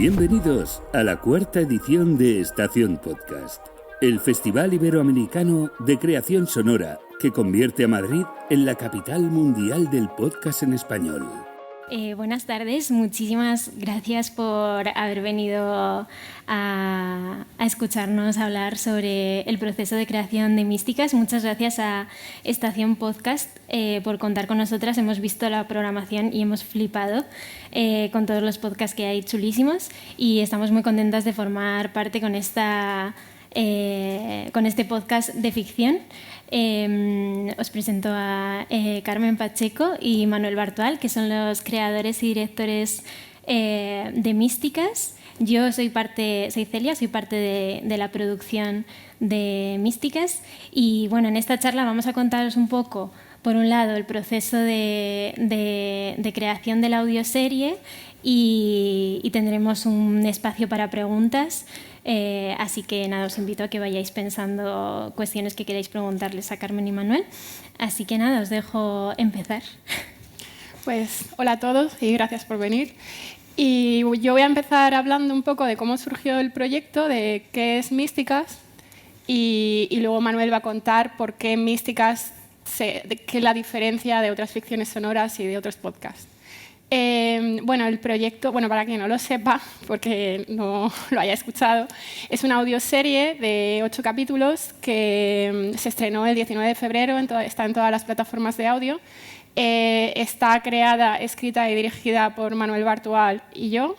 Bienvenidos a la cuarta edición de Estación Podcast, el Festival Iberoamericano de Creación Sonora que convierte a Madrid en la capital mundial del podcast en español. Buenas tardes, muchísimas gracias por haber venido a escucharnos hablar sobre el proceso de creación de Místicas. Muchas gracias a Estación Podcast por contar con nosotras. Hemos visto la programación y hemos flipado con todos los podcasts que hay chulísimos y estamos muy contentas de formar parte con este podcast de ficción. Os presento a Carmen Pacheco y Manuel Bartual, que son los creadores y directores de Místicas. Yo soy Celia, soy parte de la producción de Místicas y bueno, en esta charla vamos a contaros un poco, por un lado, el proceso de creación de la audioserie y tendremos un espacio para preguntas. Así que nada, os invito a que vayáis pensando cuestiones que queráis preguntarles a Carmen y Manuel. Así que nada, os dejo empezar. Pues hola a todos y gracias por venir. Y yo voy a empezar hablando un poco de cómo surgió el proyecto, de qué es Místicas y luego Manuel va a contar por qué Místicas, qué es la diferencia de otras ficciones sonoras y de otros podcasts. Bueno, el proyecto, para quien no lo sepa, porque no lo haya escuchado, es una audioserie de 8 capítulos que se estrenó el 19 de febrero, está en todas las plataformas de audio. Está creada, escrita y dirigida por Manuel Bartual y yo.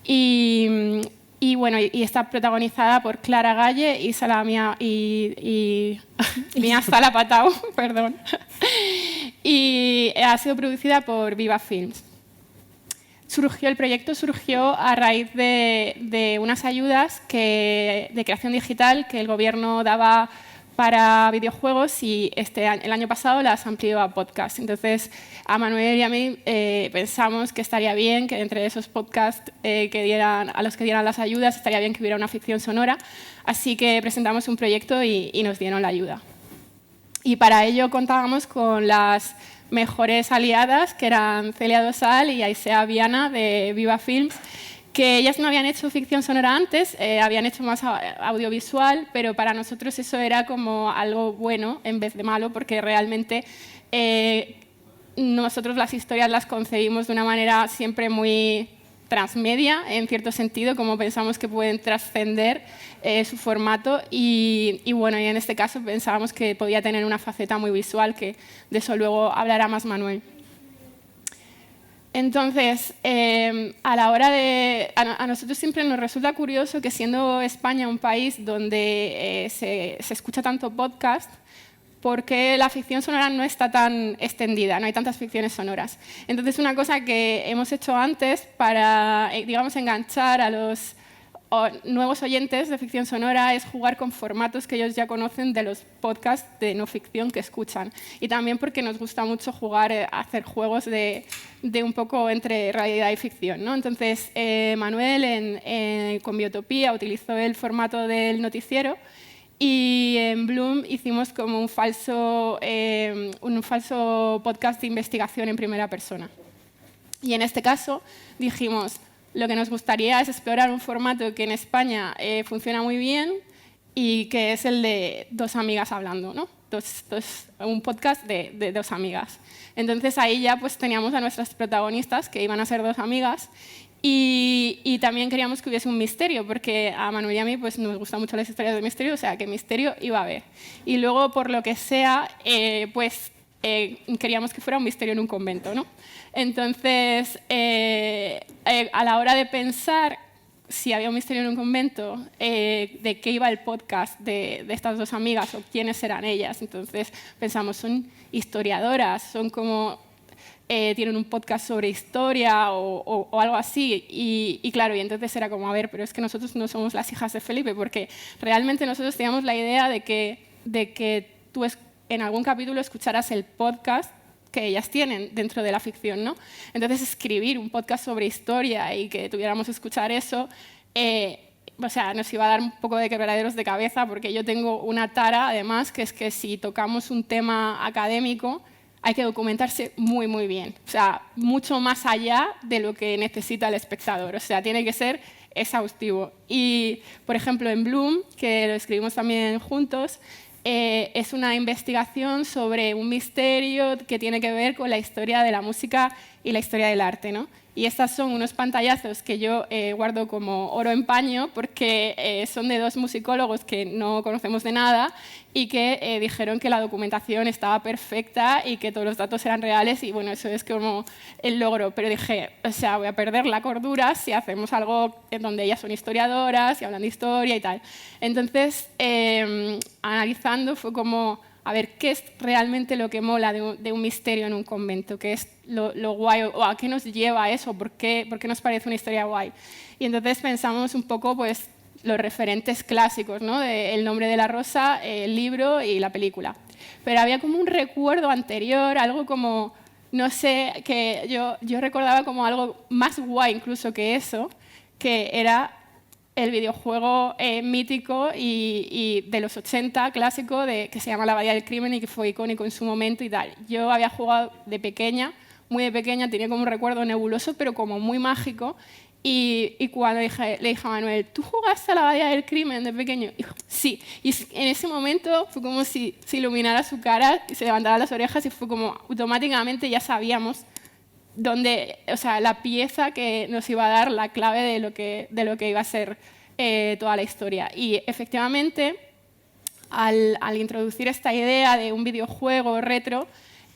Y está protagonizada por Clara Galle y Mia Sala Patau, perdón. Y ha sido producida por Viva Films. El proyecto surgió a raíz de unas ayudas de creación digital que el gobierno daba para videojuegos y el año pasado las amplió a podcast. Entonces, a Manuel y a mí pensamos que estaría bien que entre esos podcasts a los que dieran las ayudas estaría bien que hubiera una ficción sonora. Así que presentamos un proyecto y nos dieron la ayuda. Y para ello contábamos con las mejores aliadas, que eran Celia Dosal y Aisea Viana de Viva Films, que ellas no habían hecho ficción sonora antes, habían hecho más audiovisual, pero para nosotros eso era como algo bueno en vez de malo, porque realmente nosotros las historias las concebimos de una manera siempre muy transmedia, en cierto sentido, como pensamos que pueden trascender su formato y en este caso pensábamos que podía tener una faceta muy visual, que de eso luego hablará más Manuel. Entonces, a nosotros siempre nos resulta curioso que siendo España un país donde se escucha tanto podcast, porque la ficción sonora no está tan extendida, no hay tantas ficciones sonoras. Entonces, una cosa que hemos hecho antes para, enganchar a los nuevos oyentes de ficción sonora es jugar con formatos que ellos ya conocen de los podcasts de no ficción que escuchan. Y también porque nos gusta mucho jugar a hacer juegos de un poco entre realidad y ficción, ¿no? Entonces, Manuel con Biotopía utilizó el formato del noticiero y en Bloom hicimos como un falso podcast de investigación en primera persona. Y en este caso dijimos, lo que nos gustaría es explorar un formato que en España funciona muy bien y que es el de dos amigas hablando, ¿no? Un podcast de dos amigas. Entonces ahí ya pues teníamos a nuestras protagonistas, que iban a ser dos amigas, y también queríamos que hubiese un misterio, porque a Manuel y a mí pues, nos gustan mucho las historias de misterio, o sea que misterio iba a haber. Y luego, por lo que sea, queríamos que fuera un misterio en un convento, ¿no? Entonces, a la hora de pensar si había un misterio en un convento, de qué iba el podcast de estas dos amigas o quiénes eran ellas, entonces pensamos, son historiadoras, son como tienen un podcast sobre historia o algo así. Y claro, y entonces era como, a ver, pero es que nosotros no somos las hijas de Felipe, porque realmente nosotros teníamos la idea de que tú en algún capítulo escucharas el podcast que ellas tienen dentro de la ficción, ¿no? Entonces, escribir un podcast sobre historia y que tuviéramos que escuchar eso, nos iba a dar un poco de quebraderos de cabeza, porque yo tengo una tara, además, que es que si tocamos un tema académico, hay que documentarse muy, muy bien. O sea, mucho más allá de lo que necesita el espectador. O sea, tiene que ser exhaustivo. Y, por ejemplo, en Bloom, que lo escribimos también juntos, es una investigación sobre un misterio que tiene que ver con la historia de la música y la historia del arte, ¿no? Y estas son unos pantallazos que yo guardo como oro en paño porque son de dos musicólogos que no conocemos de nada y que dijeron que la documentación estaba perfecta y que todos los datos eran reales y bueno, eso es como el logro. Pero dije, o sea, voy a perder la cordura si hacemos algo en donde ellas son historiadoras y hablan de historia y tal. Entonces, analizando fue como, a ver, ¿qué es realmente lo que mola de un misterio en un convento? ¿Qué es lo guay? ¿O a qué nos lleva eso? ¿Por qué nos parece una historia guay? Y entonces pensamos un poco, pues, los referentes clásicos, ¿no? El nombre de la rosa, el libro y la película. Pero había como un recuerdo anterior, algo como, no sé, que yo recordaba como algo más guay incluso que eso, que era el videojuego mítico y de los 80, clásico, que se llama La Abadía del Crimen y que fue icónico en su momento y tal. Yo había jugado de pequeña, muy de pequeña, tenía como un recuerdo nebuloso, pero como muy mágico. Y cuando le dije a Manuel, ¿tú jugaste a La Abadía del Crimen de pequeño? Y dijo, sí. Y en ese momento fue como si se iluminara su cara, y se levantaran las orejas y fue como automáticamente ya sabíamos donde, o sea, la pieza que nos iba a dar la clave de lo que iba a ser toda la historia. Y efectivamente, al introducir esta idea de un videojuego retro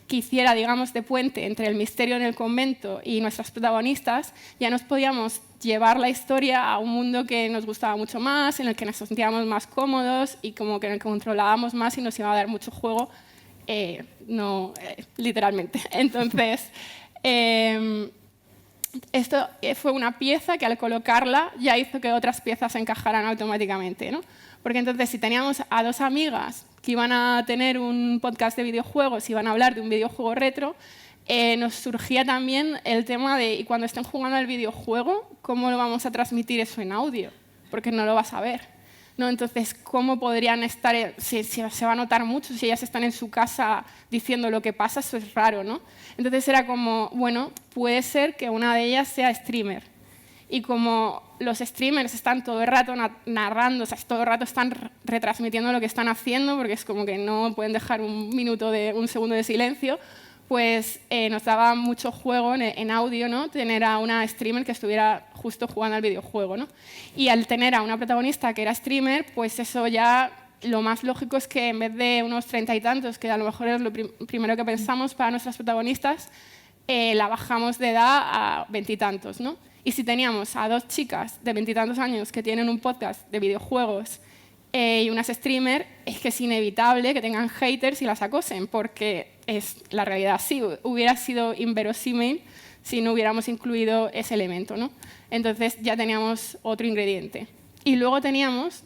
que hiciera, digamos, de puente entre el misterio en el convento y nuestras protagonistas, ya nos podíamos llevar la historia a un mundo que nos gustaba mucho más, en el que nos sentíamos más cómodos y como que en el que controlábamos más y nos iba a dar mucho juego, literalmente. Entonces, esto fue una pieza que al colocarla ya hizo que otras piezas se encajaran automáticamente, ¿no? Porque entonces si teníamos a dos amigas que iban a tener un podcast de videojuegos y iban a hablar de un videojuego retro, nos surgía también el tema de, y cuando estén jugando al videojuego, ¿cómo lo vamos a transmitir eso en audio? Porque no lo vas a ver, ¿no? Entonces, ¿cómo podrían estar? Si se va a notar mucho, si ellas están en su casa diciendo lo que pasa, eso es raro, ¿no? Entonces era como, bueno, puede ser que una de ellas sea streamer. Y como los streamers están todo el rato narrando, o sea, todo el rato están retransmitiendo lo que están haciendo, porque es como que no pueden dejar un segundo de silencio, pues nos daba mucho juego en audio, ¿no? Tener a una streamer que estuviera justo jugando al videojuego, ¿no? Y al tener a una protagonista que era streamer, pues eso ya lo más lógico es que en vez de unos 30 y tantos, que a lo mejor es lo primero que pensamos para nuestras protagonistas, la bajamos de edad a 20 y tantos, ¿no? Y si teníamos a dos chicas de 20 y tantos años que tienen un podcast de videojuegos y unas streamer, es que es inevitable que tengan haters y las acosen, porque es la realidad. Sí, hubiera sido inverosímil si no hubiéramos incluido ese elemento, ¿no? Entonces ya teníamos otro ingrediente. Y luego teníamos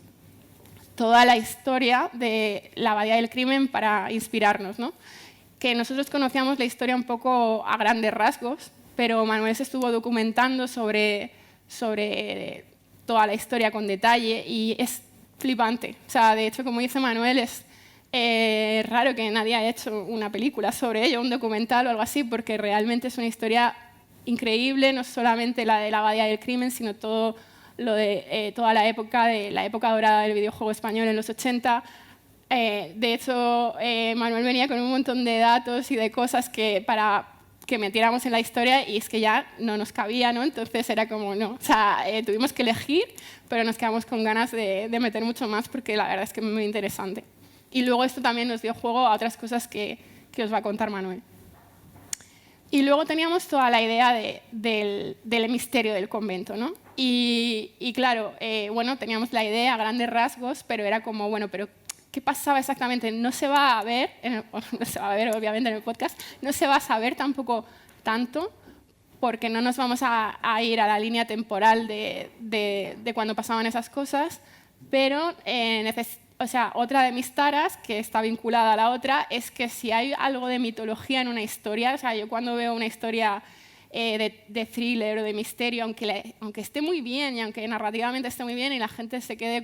toda la historia de la Abadía del Crimen para inspirarnos, ¿no? Que nosotros conocíamos la historia un poco a grandes rasgos, pero Manuel se estuvo documentando sobre toda la historia con detalle y es flipante. O sea, de hecho, como dice Manuel, es raro que nadie haya hecho una película sobre ello, un documental o algo así, porque realmente es una historia increíble, no solamente la de la Abadía del Crimen, sino todo lo de toda la época dorada del videojuego español en los 80. De hecho, Manuel venía con un montón de datos y de cosas para que metiéramos en la historia y es que ya no nos cabía, ¿no? Entonces era como, no, o sea, tuvimos que elegir, pero nos quedamos con ganas de meter mucho más porque la verdad es que es muy interesante. Y luego esto también nos dio juego a otras cosas que os va a contar Manuel. Y luego teníamos toda la idea del misterio del convento, ¿no? Y claro, bueno, teníamos la idea a grandes rasgos, pero era como, bueno, pero ¿qué pasaba exactamente? No se va a ver, no se va a ver obviamente en el podcast, no se va a saber tampoco tanto porque no nos vamos a ir a la línea temporal de cuando pasaban esas cosas, pero o sea, otra de mis taras, que está vinculada a la otra, es que si hay algo de mitología en una historia, o sea, yo cuando veo una historia de thriller o de misterio, aunque esté muy bien y aunque narrativamente esté muy bien y la gente se quede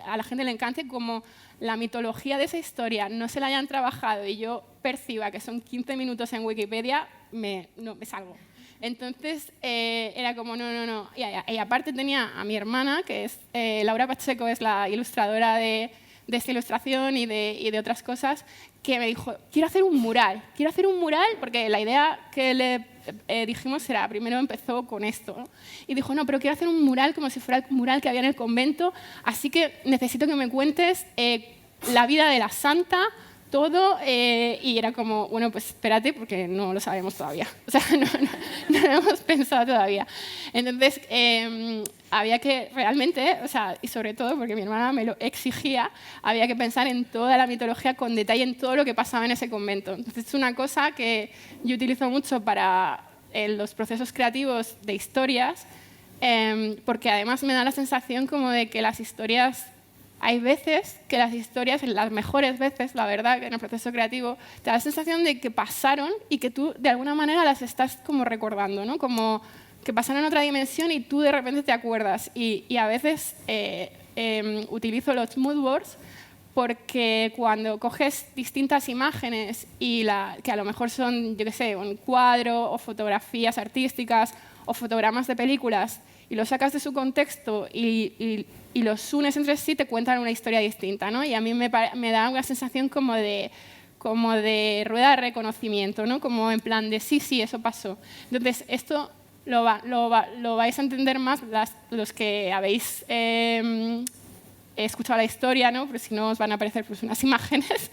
a la gente le encante, como la mitología de esa historia no se la hayan trabajado y yo perciba que son 15 minutos en Wikipedia, no me salgo. Entonces era como, no. Y aparte tenía a mi hermana, que es Laura Pacheco, es la ilustradora de esta ilustración y de otras cosas, que me dijo, quiero hacer un mural, porque la idea que le dijimos era, primero empezó con esto, ¿no? Y dijo, no, pero quiero hacer un mural como si fuera el mural que había en el convento, así que necesito que me cuentes la vida de la santa, todo, y era como, bueno, pues espérate, porque no lo sabemos todavía. O sea, no lo hemos pensado todavía. Entonces, había que realmente, o sea, y sobre todo porque mi hermana me lo exigía, había que pensar en toda la mitología con detalle, en todo lo que pasaba en ese convento. Entonces, es una cosa que yo utilizo mucho para los procesos creativos de historias, porque además me da la sensación como de que las historias... Hay veces que las historias, las mejores veces, la verdad, que en el proceso creativo, te da la sensación de que pasaron y que tú, de alguna manera, las estás como recordando, ¿no? Como que pasaron en otra dimensión y tú de repente te acuerdas. Y a veces utilizo los mood boards porque cuando coges distintas imágenes y que a lo mejor son, yo qué sé, un cuadro o fotografías artísticas o fotogramas de películas y los sacas de su contexto y los unes entre sí, te cuentan una historia distinta, ¿no? Y a mí me da una sensación como de rueda de reconocimiento, ¿no? Como en plan de sí, eso pasó. Entonces, esto lo vais a entender más los que habéis escuchado la historia, ¿no? Porque si no os van a aparecer pues, unas imágenes,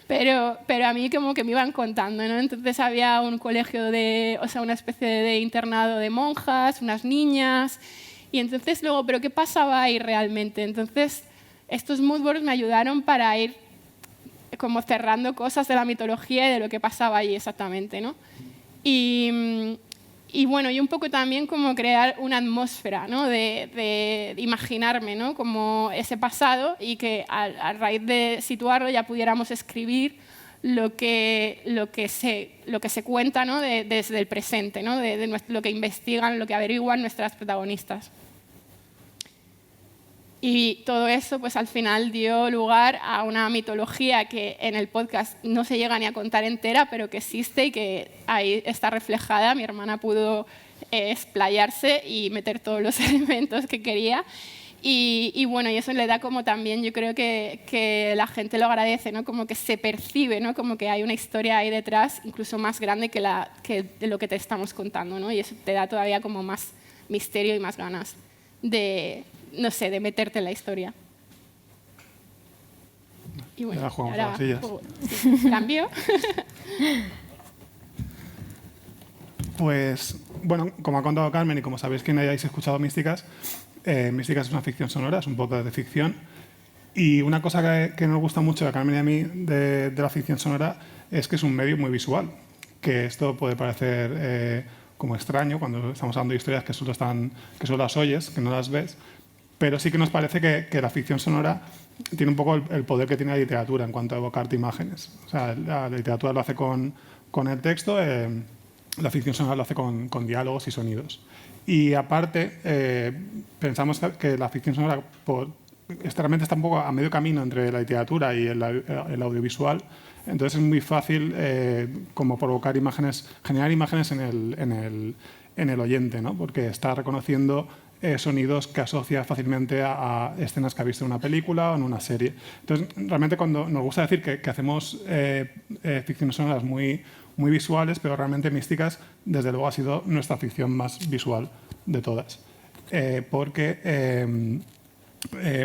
pero a mí como que me iban contando, ¿no? Entonces había un colegio una especie de internado de monjas, unas niñas, y entonces luego, ¿pero qué pasaba ahí realmente? Entonces estos mood boards me ayudaron para ir como cerrando cosas de la mitología y de lo que pasaba allí exactamente, ¿no? Y bueno, y un poco también como crear una atmósfera, ¿no? de imaginarme, ¿no? Como ese pasado y que a raíz de situarlo ya pudiéramos escribir lo que se cuenta, ¿no? Desde el presente, ¿no? de lo que investigan, lo que averiguan nuestras protagonistas. Y todo eso pues, al final dio lugar a una mitología que en el podcast no se llega ni a contar entera, pero que existe y que ahí está reflejada. Mi hermana pudo explayarse y meter todos los elementos que quería. Y bueno, y eso le da como también, yo creo que la gente lo agradece, ¿no? Como que se percibe, ¿no? Como que hay una historia ahí detrás, incluso más grande que de lo que te estamos contando, ¿no? Y eso te da todavía como más misterio y más ganas de meterte en la historia. Y bueno, ya jugamos a las sillas. ¿Cambio? Pues, bueno, como ha contado Carmen y como sabéis quien hayáis escuchado Místicas, Místicas es una ficción sonora, es un podcast de ficción. Y una cosa que nos gusta mucho a Carmen y a mí de la ficción sonora es que es un medio muy visual. Que esto puede parecer como extraño cuando estamos hablando de historias que solo las oyes, que no las ves. Pero sí que nos parece que la ficción sonora tiene un poco el poder que tiene la literatura en cuanto a evocarte imágenes. O sea, la literatura lo hace con el texto, la ficción sonora lo hace con diálogos y sonidos. Y aparte, pensamos que la ficción sonora realmente está un poco a medio camino entre la literatura y el audiovisual. Entonces es muy fácil como provocar imágenes, generar imágenes en el oyente, ¿no? Porque está reconociendo sonidos que asocia fácilmente a escenas que ha visto en una película o en una serie. Entonces, realmente cuando nos gusta decir que hacemos ficciones sonoras muy visuales, pero realmente Místicas, desde luego, ha sido nuestra ficción más visual de todas. Porque,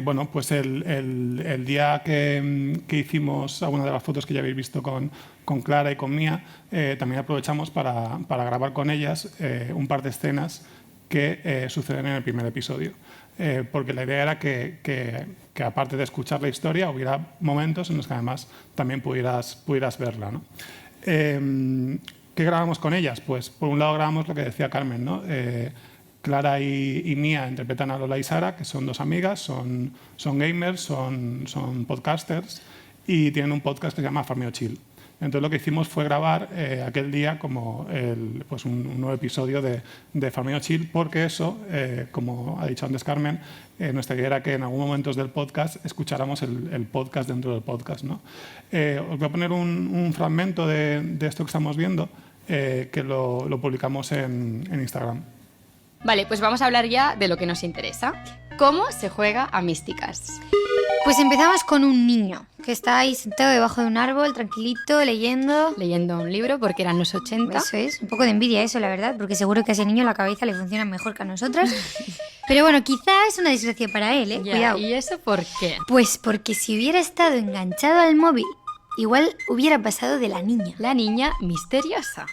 bueno, pues el día que hicimos alguna de las fotos que ya habéis visto con Clara y con Mía, también aprovechamos para grabar con ellas un par de escenas que suceden en el primer episodio. Porque la idea era que aparte de escuchar la historia, hubiera momentos en los que además también pudieras verla, ¿no? ¿Qué grabamos con ellas? Pues por un lado grabamos lo que decía Carmen, ¿no? Clara y Mía interpretan a Lola y Sara, que son dos amigas, son gamers, son podcasters y tienen un podcast que se llama Farmeo Chill. Entonces lo que hicimos fue grabar aquel día como pues un nuevo episodio de Farmeo Chill, porque eso, como ha dicho antes Carmen, nuestra idea era que en algún momento del podcast escucháramos el podcast dentro del podcast, ¿no? Os voy a poner un fragmento de esto que estamos viendo, que lo publicamos en Instagram. Vale, pues vamos a hablar ya de lo que nos interesa. ¿Cómo se juega a Místicas? Pues empezamos con un niño que está ahí sentado debajo de un árbol, tranquilito, leyendo. Leyendo un libro, porque eran los 80. Eso es, un poco de envidia eso, la verdad, porque seguro que a ese niño la cabeza le funciona mejor que a nosotras. Pero bueno, quizás es una desgracia para él, Ya, cuidado. ¿y eso por qué? Pues porque si hubiera estado enganchado al móvil, igual hubiera pasado de la niña. La niña misteriosa.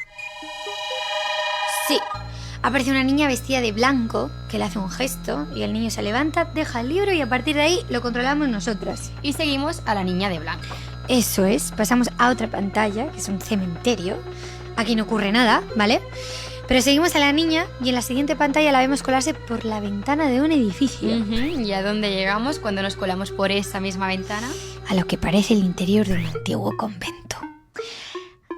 Sí, aparece una niña vestida de blanco que le hace un gesto y el niño se levanta, deja el libro y a partir de ahí lo controlamos nosotras. Y seguimos a la niña de blanco. Eso es, pasamos a otra pantalla, que es un cementerio. Aquí no ocurre nada, ¿vale? Pero seguimos a la niña y en la siguiente pantalla la vemos colarse por la ventana de un edificio. ¿Y a dónde llegamos cuando nos colamos por esa misma ventana? A lo que parece el interior de un antiguo convento.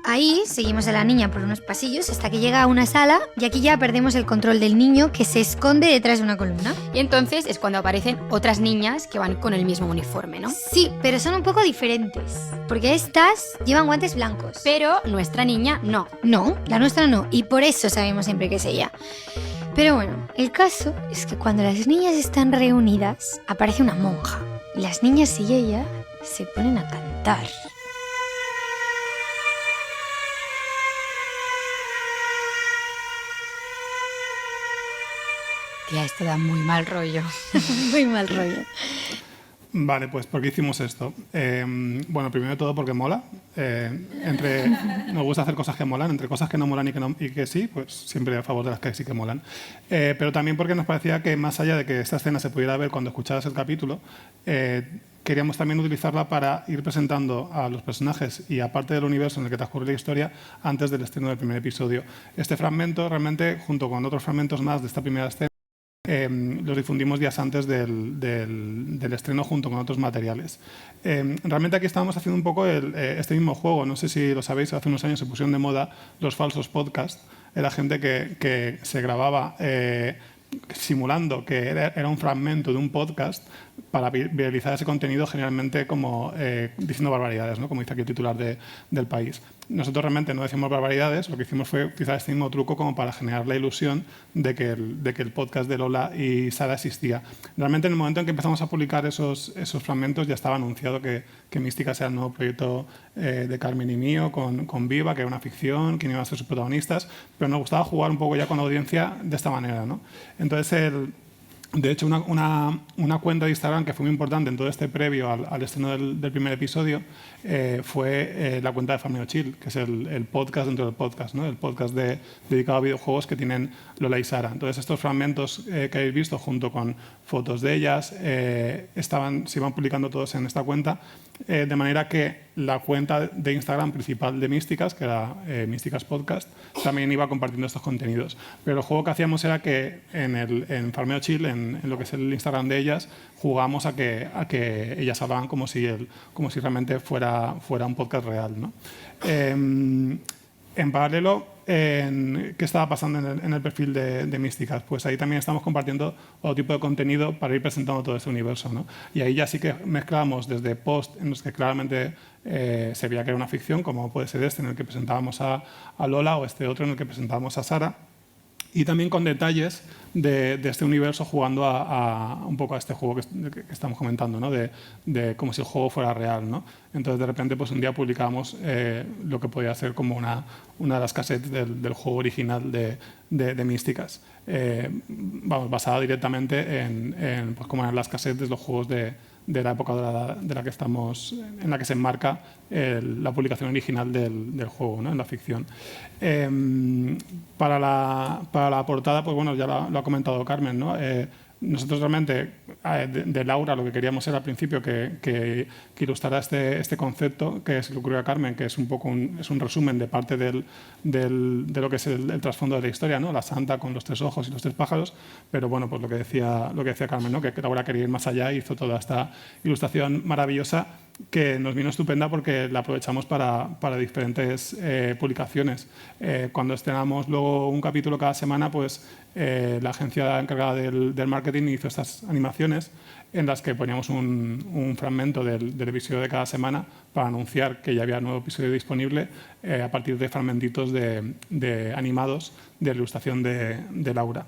Ahí seguimos a la niña por unos pasillos hasta que llega a una sala y aquí ya perdemos el control del niño que se esconde detrás de una columna. Y entonces es cuando aparecen otras niñas que van con el mismo uniforme, ¿no? Sí, pero son un poco diferentes, porque estas llevan guantes blancos. Pero nuestra niña no. No, la nuestra no, y por eso sabemos siempre que es ella. Pero bueno, el caso es que cuando las niñas están reunidas, aparece una monja. Y las niñas y ella se ponen a cantar. Tía, esto da muy mal rollo. Muy mal rollo. Vale, pues ¿por qué hicimos esto? Bueno, primero de todo porque mola. Nos gusta hacer cosas que molan, entre cosas que no molan y que sí, pues siempre a favor de las que sí que molan. Pero también porque nos parecía que más allá de que esta escena se pudiera ver cuando escuchabas el capítulo, queríamos también utilizarla para ir presentando a los personajes y a parte del universo en el que transcurre la historia antes del estreno del primer episodio. Este fragmento realmente, junto con otros fragmentos más de esta primera escena, los difundimos días antes del estreno junto con otros materiales. Realmente aquí estábamos haciendo un poco este mismo juego. No sé si lo sabéis, hace unos años se pusieron de moda los falsos podcasts. Era gente que se grababa simulando que era un fragmento de un podcast para viralizar ese contenido, generalmente como diciendo barbaridades, ¿no? Como dice aquí el titular del País. Nosotros realmente no decimos barbaridades, lo que hicimos fue utilizar este mismo truco como para generar la ilusión de que el podcast de Lola y Sara existía. Realmente en el momento en que empezamos a publicar esos fragmentos ya estaba anunciado que Místicas era el nuevo proyecto de Carmen y mío con Viva, que era una ficción, que iban a ser sus protagonistas, pero nos gustaba jugar un poco ya con la audiencia de esta manera, ¿no? Entonces, de hecho, una cuenta de Instagram que fue muy importante en todo este previo al estreno del primer episodio fue la cuenta de Family Chill, que es el podcast dentro del podcast, ¿no? El podcast dedicado a videojuegos que tienen Lola y Sara. Entonces, estos fragmentos que habéis visto junto con fotos de ellas se iban publicando todos en esta cuenta, de manera que la cuenta de Instagram principal de Místicas, que era Místicas Podcast, también iba compartiendo estos contenidos. Pero el juego que hacíamos era que en Farmeo Chill, en lo que es el Instagram de ellas, jugamos a que ellas hablaban como si realmente fuera un podcast real, ¿no? En paralelo, ¿qué estaba pasando en el perfil de Místicas? Pues ahí también estamos compartiendo otro tipo de contenido para ir presentando todo ese universo, ¿no? Y ahí ya sí que mezclábamos desde posts en los que claramente se veía que era una ficción, como puede ser este en el que presentábamos a Lola o este otro en el que presentábamos a Sara, y también con detalles de este universo jugando un poco a este juego que estamos comentando, ¿no? de como si el juego fuera real, ¿no? Entonces, de repente, pues un día publicábamos lo que podía ser como una de las cassettes del juego original de Místicas, basada directamente en pues, como eran las cassettes de los juegos de la época de la que estamos, en la que se enmarca la publicación original del juego, ¿no? En la ficción. Para la portada, pues bueno, ya lo ha comentado Carmen, ¿no? Nosotros realmente, de Laura, lo que queríamos era al principio que ilustrara este concepto que se le ocurrió a Carmen, que es un poco un resumen de parte de lo que es el trasfondo de la historia, ¿no? La santa con los 3 ojos y los 3 pájaros, pero bueno, pues lo que decía Carmen, ¿no? Que Laura quería ir más allá y hizo toda esta ilustración maravillosa que nos vino estupenda porque la aprovechamos para diferentes publicaciones. Cuando estrenamos luego un capítulo cada semana, pues la agencia encargada del marketing hizo estas animaciones en las que poníamos un fragmento del episodio de cada semana para anunciar que ya había un nuevo episodio disponible a partir de fragmentitos de animados de la ilustración de Laura.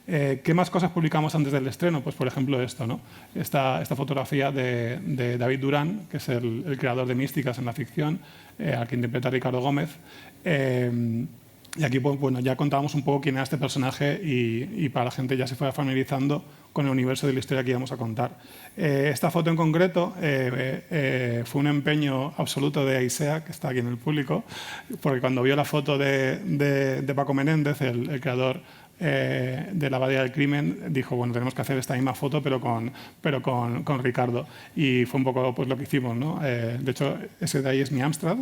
¿Qué más cosas publicamos antes del estreno? Pues, por ejemplo, esto, ¿no? Esta fotografía de David Durán, que es el creador de Místicas en la ficción, al que interpreta Ricardo Gómez. Y aquí pues, bueno, ya contábamos un poco quién era este personaje y para la gente ya se fue familiarizando con el universo de la historia que íbamos a contar. Esta foto en concreto fue un empeño absoluto de Aisea, que está aquí en el público, porque cuando vio la foto de Paco Menéndez, el creador de la Abadía del Crimen, dijo, bueno, tenemos que hacer esta misma foto pero con Ricardo. Y fue un poco pues, lo que hicimos, ¿no? De hecho, ese de ahí es mi Amstrad,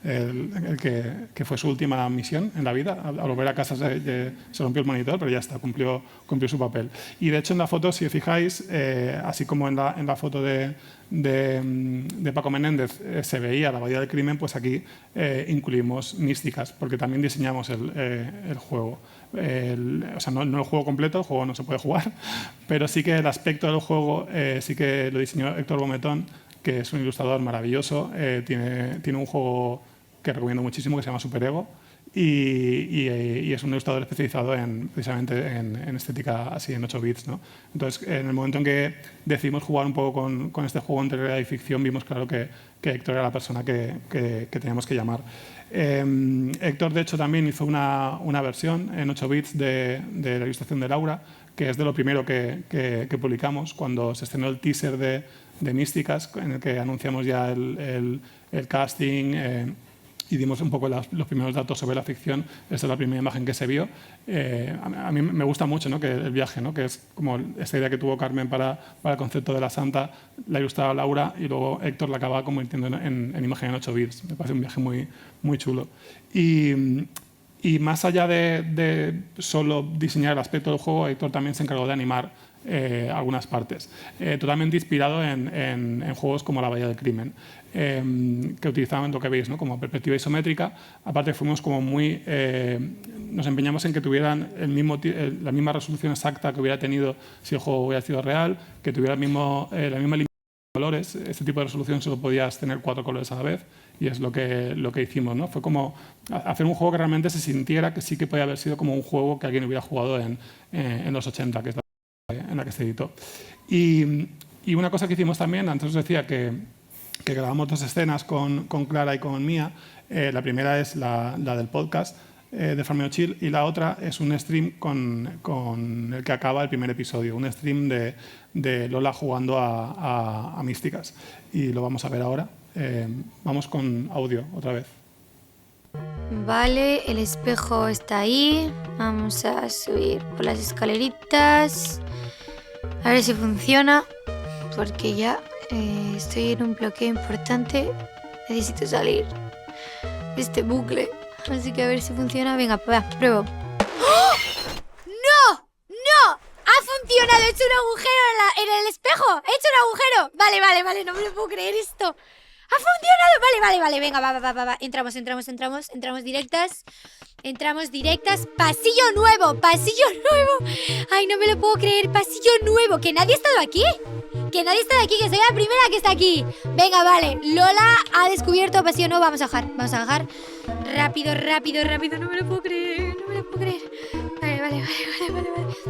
el que fue su última misión en la vida. Al volver a casa se rompió el monitor, pero ya está, cumplió su papel. Y de hecho en la foto, si os fijáis, así como en la foto de Paco Menéndez se veía la Abadía del Crimen, pues aquí incluimos Místicas, porque también diseñamos el juego. O sea, no el juego completo, el juego no se puede jugar, pero sí que el aspecto del juego sí que lo diseñó Héctor Bometón, que es un ilustrador maravilloso. Tiene un juego que recomiendo muchísimo que se llama Superego y es un ilustrador especializado precisamente en estética así en 8 bits, ¿no? Entonces, en el momento en que decidimos jugar un poco con este juego entre realidad y ficción, vimos claro que Héctor era la persona que teníamos que llamar. Héctor, de hecho, también hizo una versión en 8 bits de la ilustración de Laura, que es de lo primero que publicamos cuando se estrenó el teaser de Místicas, en el que anunciamos ya el casting y dimos un poco los primeros datos sobre la ficción. Esta es la primera imagen que se vio. A mí me gusta mucho, ¿no? Que el viaje, ¿no? Que es como esta idea que tuvo Carmen para el concepto de la santa, la ilustraba Laura y luego Héctor la acaba convirtiendo en imagen en 8 bits. Me parece un viaje muy, muy chulo. Y más allá de solo diseñar el aspecto del juego, Héctor también se encargó de animar algunas partes. Totalmente inspirado en juegos como La Abadía del Crimen, que utilizaban lo que veis, ¿no? Como perspectiva isométrica. Aparte fuimos como muy... nos empeñamos en que tuvieran la misma resolución exacta que hubiera tenido si el juego hubiera sido real, que tuviera la misma limitación de colores. Este tipo de resolución solo podías tener 4 colores a la vez y es lo que hicimos, ¿no? Fue como hacer un juego que realmente se sintiera que sí que podía haber sido como un juego que alguien hubiera jugado en los 80, que es en la que se editó. Y una cosa que hicimos también, antes os decía que grabamos 2 escenas con Clara y con Mía. La primera es la del podcast de Farmeo Chill y la otra es un stream con el que acaba el primer episodio, un stream de Lola jugando a Místicas. Y lo vamos a ver ahora. Vamos con audio otra vez. Vale, el espejo está ahí. Vamos a subir por las escaleritas. A ver si funciona, porque ya estoy en un bloqueo importante. Necesito salir de este bucle. Así que a ver si funciona. Venga, va, pruebo. ¡Oh! ¡No! ¡No! ¡Ha funcionado! He hecho un agujero en el espejo. ¡He hecho un agujero! Vale, no me lo puedo creer esto. ¡Ha funcionado! Vale. Venga, va. Entramos directas. Pasillo nuevo. Ay, no me lo puedo creer. Pasillo nuevo. Que nadie ha estado aquí. Que soy la primera que está aquí. Venga, vale. Lola ha descubierto pasillo nuevo. Vamos a bajar. Rápido. No me lo puedo creer. Vale.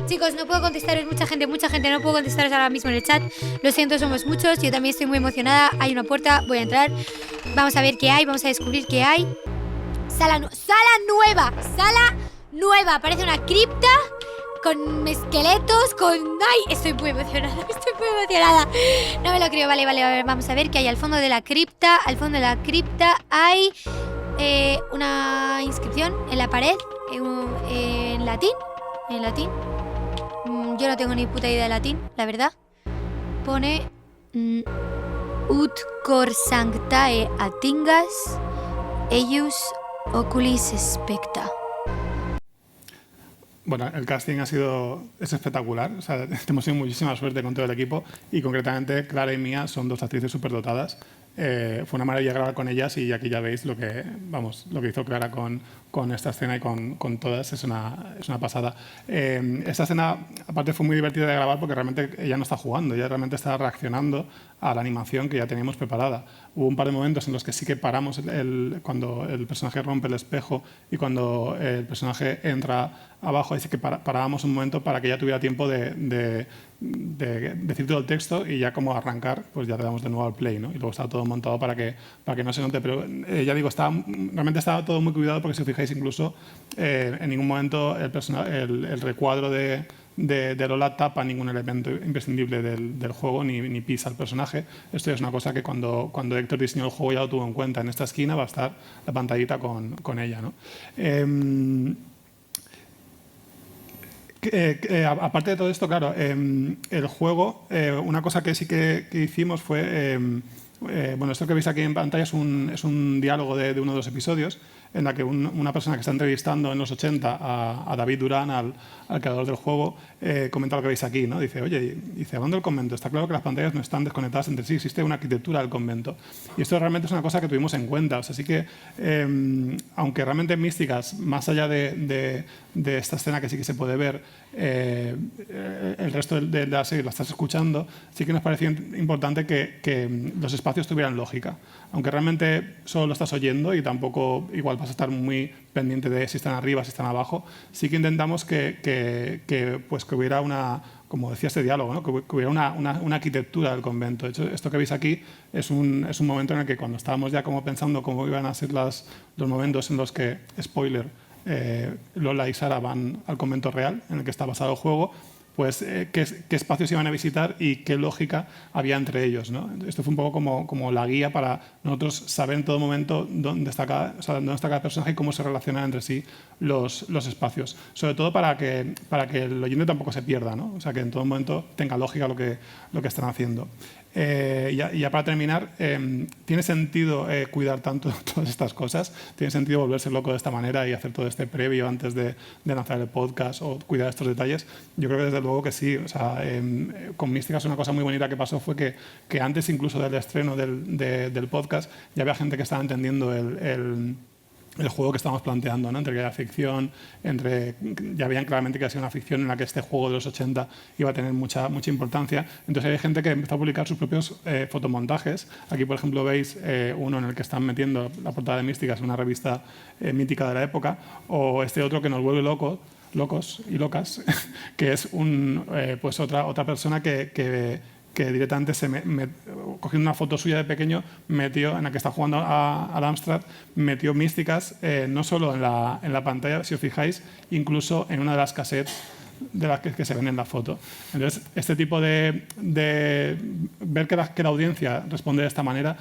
Chicos, no puedo contestaros, mucha gente, no puedo contestaros ahora mismo en el chat. Lo siento, somos muchos, yo también estoy muy emocionada. Hay una puerta, voy a entrar. Vamos a ver qué hay, vamos a descubrir qué hay. Sala nueva, parece una cripta con esqueletos, ¡ay! Estoy muy emocionada. No me lo creo, vale, vamos a ver qué hay al fondo de la cripta. Al fondo de la cripta hay una inscripción en la pared, en latín. Yo no tengo ni puta idea de latín, la verdad. Pone ut cor sanctae atingas eius oculis specta. Bueno, el casting es espectacular. O sea, hemos tenido muchísima suerte con todo el equipo y concretamente Clara y Mía son 2 actrices superdotadas fue una maravilla grabar con ellas y aquí ya veis lo que hizo Clara con esta escena y con todas, es una pasada. Esta escena, aparte, fue muy divertida de grabar porque realmente ella no está jugando, ella realmente está reaccionando a la animación que ya teníamos preparada. Hubo un par de momentos en los que sí que paramos cuando el personaje rompe el espejo y cuando el personaje entra abajo, ahí sí que parábamos un momento para que ella tuviera tiempo de decir todo el texto y ya como arrancar, pues ya le damos de nuevo al play, ¿no? Y luego estaba todo montado para que no se note. Pero ya digo, realmente estaba todo muy cuidado porque si os fijáis incluso en ningún momento el recuadro de Lola tapa ningún elemento imprescindible del juego ni pisa al personaje. Esto es una cosa que cuando Héctor diseñó el juego ya lo tuvo en cuenta. En esta esquina va a estar la pantallita con ella, ¿no? Aparte de todo esto, claro, el juego, una cosa que sí que hicimos fue, esto que veis aquí en pantalla es un diálogo de uno de los episodios en la que una persona que está entrevistando en los 80 a David Durán, al creador del juego, comenta lo que veis aquí, ¿no? Dice, oye, hablando del convento, está claro que las pantallas no están desconectadas entre sí, existe una arquitectura del convento. Y esto realmente es una cosa que tuvimos en cuenta. O sea, así que, aunque realmente en Místicas, más allá de esta escena que sí que se puede ver, el resto de la serie la estás escuchando, sí que nos parecía importante que los espacios tuvieran lógica. Aunque realmente solo lo estás oyendo y tampoco igual vas a estar muy pendiente de si están arriba, si están abajo, sí que intentamos que hubiera una, como decía este diálogo, ¿no? que hubiera una arquitectura del convento. De hecho, esto que veis aquí es un momento en el que cuando estábamos ya como pensando cómo iban a ser los momentos en los que, spoiler, Lola y Sara van al convento real en el que está basado el juego, pues qué espacios iban a visitar y qué lógica había entre ellos, ¿no? Esto fue un poco como la guía para nosotros saber en todo momento dónde está cada personaje y cómo se relacionan entre sí los espacios. Sobre todo para que el oyente tampoco se pierda, ¿no? O sea, que en todo momento tenga lógica lo que están haciendo. Ya para terminar, ¿tiene sentido cuidar tanto todas estas cosas? ¿Tiene sentido volverse loco de esta manera y hacer todo este previo antes de lanzar el podcast o cuidar estos detalles? Yo creo que desde luego que sí. O sea, con Místicas una cosa muy bonita que pasó fue que antes incluso del estreno del podcast ya había gente que estaba entendiendo el juego que estamos planteando, ¿no? Entre que era ficción, ya veían claramente que iba a ser una ficción en la que este juego de los 80 iba a tener mucha importancia. Entonces hay gente que empezó a publicar sus propios fotomontajes. Aquí, por ejemplo, veis uno en el que están metiendo la portada de Místicas, una revista mítica de la época, o este otro que nos vuelve locos y locas, que es otra persona que directamente cogiendo una foto suya de pequeño, metió en la que está jugando al Amstrad, metió Místicas no solo en la pantalla, si os fijáis, incluso en una de las cassettes de las que se ven en la foto. Entonces, este tipo de ver que la audiencia responde de esta manera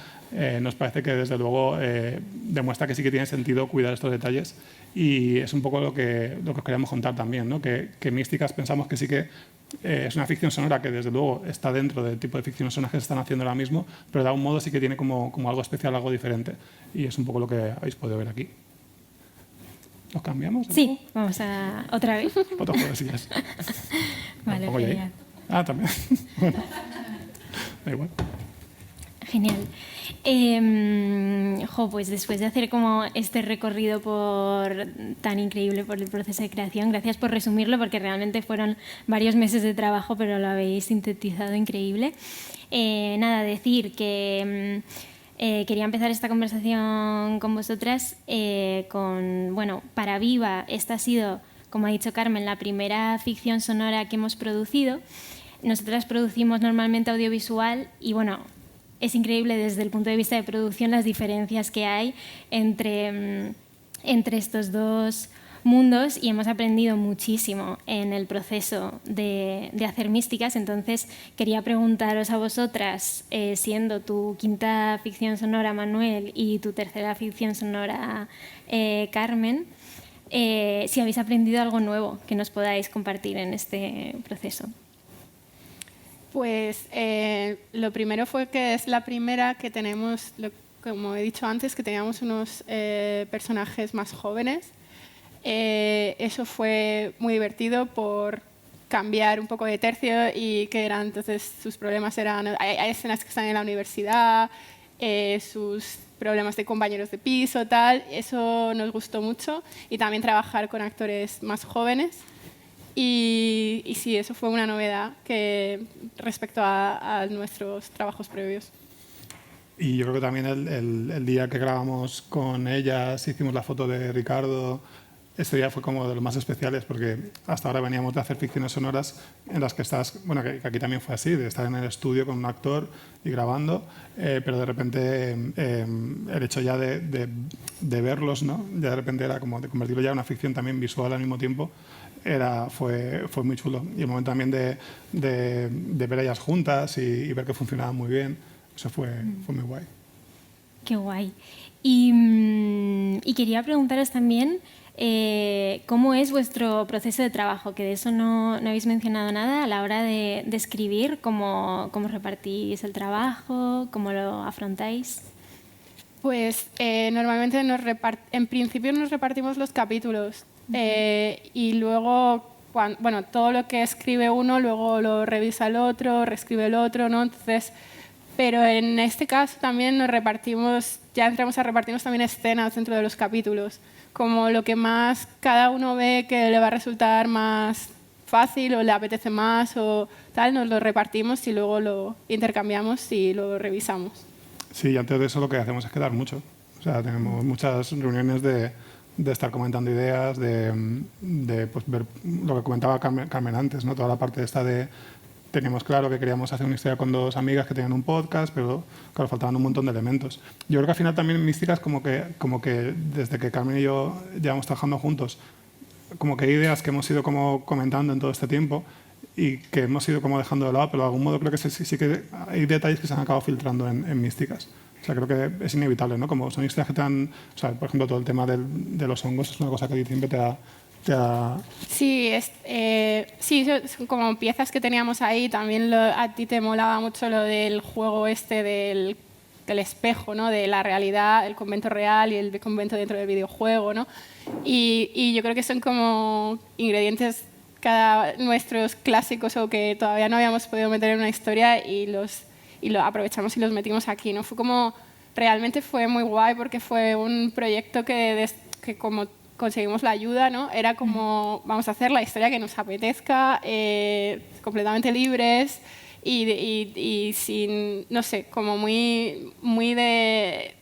nos parece que desde luego demuestra que sí que tiene sentido cuidar estos detalles y es un poco lo que os queríamos contar también, ¿no? Que Místicas pensamos que sí que es una ficción sonora que desde luego está dentro del tipo de ficciones sonoras que se están haciendo ahora mismo, pero de algún modo sí que tiene como algo especial, algo diferente y es un poco lo que habéis podido ver aquí. ¿Nos cambiamos? Sí, vamos a otra vez. Otro juego de sillas. Vale, genial. También. Bueno, da igual. Genial. Pues después de hacer como este recorrido tan increíble por el proceso de creación, gracias por resumirlo porque realmente fueron varios meses de trabajo, pero lo habéis sintetizado increíble. Decir que quería empezar esta conversación con vosotras para Viva. Esta ha sido, como ha dicho Carmen, la primera ficción sonora que hemos producido. Nosotras producimos normalmente audiovisual y es increíble desde el punto de vista de producción las diferencias que hay entre estos dos mundos y hemos aprendido muchísimo en el proceso de hacer Místicas. Entonces quería preguntaros a vosotras, siendo tu quinta ficción sonora Manuel y tu tercera ficción sonora Carmen, si habéis aprendido algo nuevo que nos podáis compartir en este proceso. Pues lo primero fue que es la primera que tenemos, como he dicho antes, que teníamos unos personajes más jóvenes. Eso fue muy divertido por cambiar un poco de tercio y que entonces sus problemas eran, hay escenas que están en la universidad sus problemas de compañeros de piso, tal. Eso nos gustó mucho. Y también trabajar con actores más jóvenes. Y sí, eso fue una novedad respecto a nuestros trabajos previos. Y yo creo que también el día que grabamos con ellas, hicimos la foto de Ricardo, este día fue como de los más especiales, porque hasta ahora veníamos de hacer ficciones sonoras en las que estás, bueno, que aquí también fue así, de estar en el estudio con un actor y grabando, pero de repente el hecho ya de verlos, ¿no? Ya de repente era como de convertirlo ya en una ficción también visual al mismo tiempo, fue muy chulo. Y el momento también de ver a ellas juntas y ver que funcionaban muy bien, eso fue muy guay. Qué guay. Y quería preguntaros también cómo es vuestro proceso de trabajo, que de eso no habéis mencionado nada a la hora de escribir, cómo repartís el trabajo, cómo lo afrontáis. Pues normalmente en principio nos repartimos los capítulos y luego todo lo que escribe uno luego lo revisa el otro, reescribe el otro, ¿no? Entonces, pero en este caso también ya entramos a repartirnos también escenas dentro de los capítulos, como lo que más cada uno ve que le va a resultar más fácil o le apetece más o tal, nos lo repartimos y luego lo intercambiamos y lo revisamos. Sí, y antes de eso lo que hacemos es quedar mucho. O sea, tenemos muchas reuniones de estar comentando ideas, de pues, ver lo que comentaba Carmen antes, ¿no? Toda la parte esta de... Teníamos claro que queríamos hacer una historia con dos amigas que tenían un podcast, pero claro, faltaban un montón de elementos. Yo creo que al final también en Místicas como que desde que Carmen y yo llevamos trabajando juntos, como que hay ideas que hemos ido como comentando en todo este tiempo y que hemos ido como dejando de lado, pero de algún modo creo que sí que hay detalles que se han acabado filtrando en Místicas. O sea, creo que es inevitable, ¿no? Como son historias que te han... O sea, por ejemplo, todo el tema de los hongos es una cosa que siempre te ha... Sí, son como piezas que teníamos ahí. También a ti te molaba mucho lo del juego del espejo, ¿no? De la realidad, el convento real y el convento dentro del videojuego, ¿no? Y yo creo que son como ingredientes nuestros clásicos o que todavía no habíamos podido meter en una historia y lo aprovechamos y los metimos aquí, ¿no? Realmente fue muy guay porque fue un proyecto que como conseguimos la ayuda, ¿no? Era como, vamos a hacer la historia que nos apetezca, completamente libres y sin, no sé, como muy de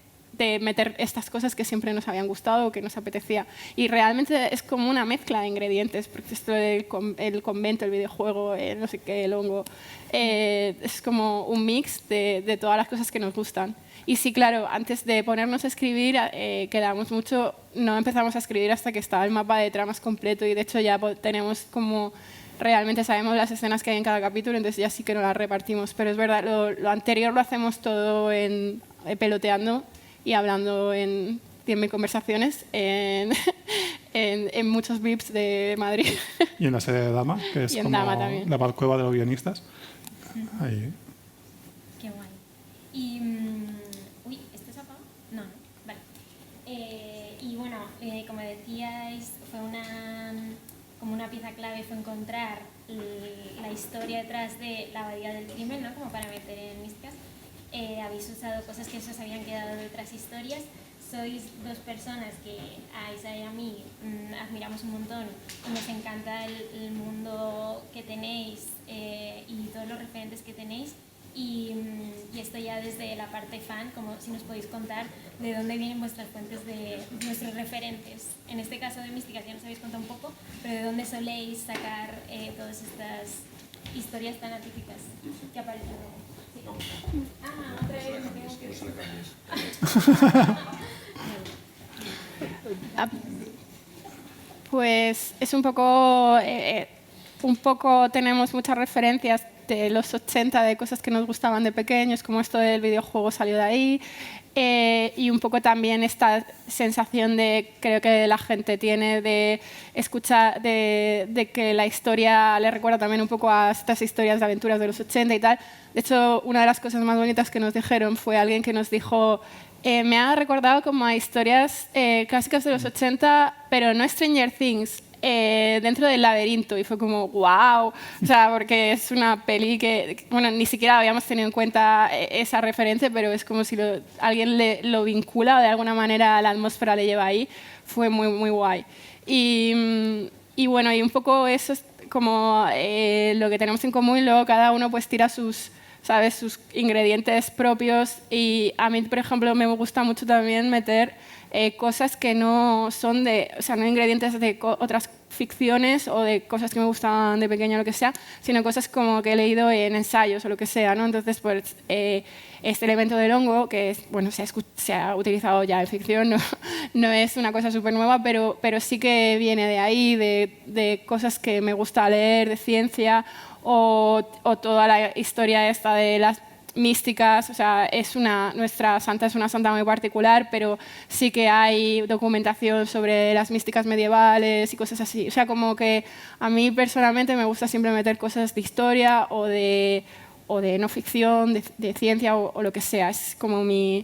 meter estas cosas que siempre nos habían gustado o que nos apetecía. Y realmente es como una mezcla de ingredientes, porque esto del el convento, el videojuego, no sé qué, el hongo, es como un mix de todas las cosas que nos gustan. Y sí, claro, antes de ponernos a escribir, quedamos mucho, no empezamos a escribir hasta que estaba el mapa de tramas completo y de hecho ya tenemos como, realmente sabemos las escenas que hay en cada capítulo, entonces ya sí que nos las repartimos. Pero es verdad, lo anterior lo hacemos todo peloteando y hablando en 100.000 conversaciones en muchos VIPs de Madrid. Y en la sede de Dama, que es como la cueva de los guionistas. Ahí. Qué guay. Uy, ¿esto se apagó? No, vale. Y bueno, como decíais, fue como una pieza clave fue encontrar la historia detrás de la abadía del crimen, ¿no? Como para meter en Místicas. Habéis usado cosas que se habían quedado de otras historias. Sois dos personas que a Isa y a mí admiramos un montón y nos encanta el mundo que tenéis y todos los referentes que tenéis. Y esto ya desde la parte fan, como si nos podéis contar de dónde vienen vuestras fuentes de vuestros referentes. En este caso de Místicas ya nos habéis contado un poco, pero de dónde soléis sacar todas estas historias tan atípicas que aparecen luego. Sí. Otra vez me tengo que... Pues es un poco tenemos muchas referencias de los 80, de cosas que nos gustaban de pequeños, como esto del videojuego salió de ahí, y un poco también esta sensación creo que la gente tiene de escuchar, de que la historia le recuerda también un poco a estas historias de aventuras de los 80 y tal. De hecho, una de las cosas más bonitas que nos dijeron fue alguien que nos dijo: me ha recordado como a historias clásicas de los 80, pero no Stranger Things, dentro del laberinto y fue como wow, o sea, porque es una peli que, bueno, ni siquiera habíamos tenido en cuenta esa referencia, pero es como si alguien lo vincula o de alguna manera la atmósfera le lleva ahí, fue muy, muy guay. Y bueno, y un poco eso es como lo que tenemos en común y luego cada uno pues tira sus ingredientes propios y a mí, por ejemplo, me gusta mucho también meter cosas que no son no ingredientes de otras ficciones o de cosas que me gustaban de pequeño o lo que sea, sino cosas como que he leído en ensayos o lo que sea, ¿no? Entonces, pues, este elemento del hongo, que bueno, se ha utilizado ya en ficción, no es una cosa súper nueva, pero sí que viene de ahí, de cosas que me gusta leer, de ciencia, o toda la historia esta de las místicas, o sea, nuestra santa es una santa muy particular, pero sí que hay documentación sobre las místicas medievales y cosas así. O sea, como que a mí personalmente me gusta siempre meter cosas de historia o de no ficción, de ciencia o lo que sea. Es como lo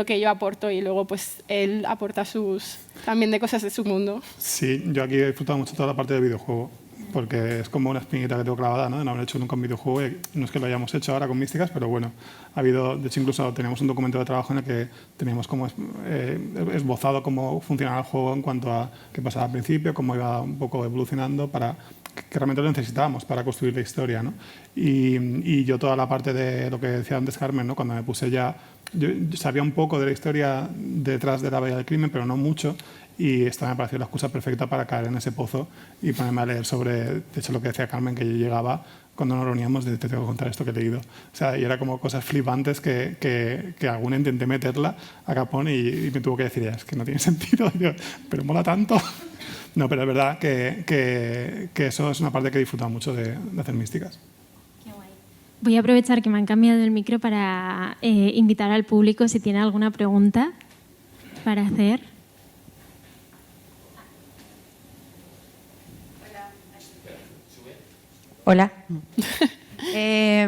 que yo aporto y luego pues él aporta también de cosas de su mundo. Sí, yo aquí he disfrutado mucho toda la parte del videojuego, porque es como una espinita que tengo clavada, ¿no? De no haber hecho nunca un videojuego. Y no es que lo hayamos hecho ahora con Místicas, pero bueno, de hecho incluso teníamos un documento de trabajo en el que teníamos como esbozado cómo funcionaba el juego en cuanto a qué pasaba al principio, cómo iba un poco evolucionando para que realmente lo necesitábamos para construir la historia, ¿no? Y yo toda la parte de lo que decía antes Carmen, ¿no? Cuando me puse yo sabía un poco de la historia detrás de la Bahía del Crimen, pero no mucho, y esta me pareció la excusa perfecta para caer en ese pozo y ponerme a leer sobre, de hecho, lo que decía Carmen, que yo llegaba cuando nos reuníamos te tengo que contar esto que he leído. O sea, y era como cosas flipantes que alguna intenté meterla a capón y me tuvo que decir, es que no tiene sentido, y yo, pero mola tanto. No, pero es verdad que eso es una parte que he disfrutado mucho de hacer Místicas. Voy a aprovechar que me han cambiado el micro para invitar al público si tiene alguna pregunta para hacer. Hola.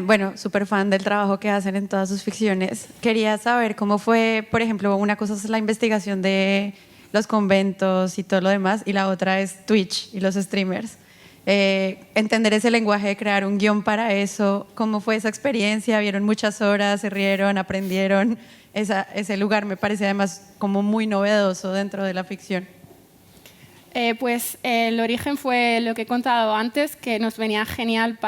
Bueno, súper fan del trabajo que hacen en todas sus ficciones. Quería saber cómo fue, por ejemplo, una cosa es la investigación de los conventos y todo lo demás, y la otra es Twitch y los streamers. Entender ese lenguaje de crear un guión para eso, ¿cómo fue esa experiencia? ¿Vieron muchas horas, se rieron, aprendieron? Ese lugar me parece además como muy novedoso dentro de la ficción. Pues el origen fue lo que he contado antes, que nos venía genial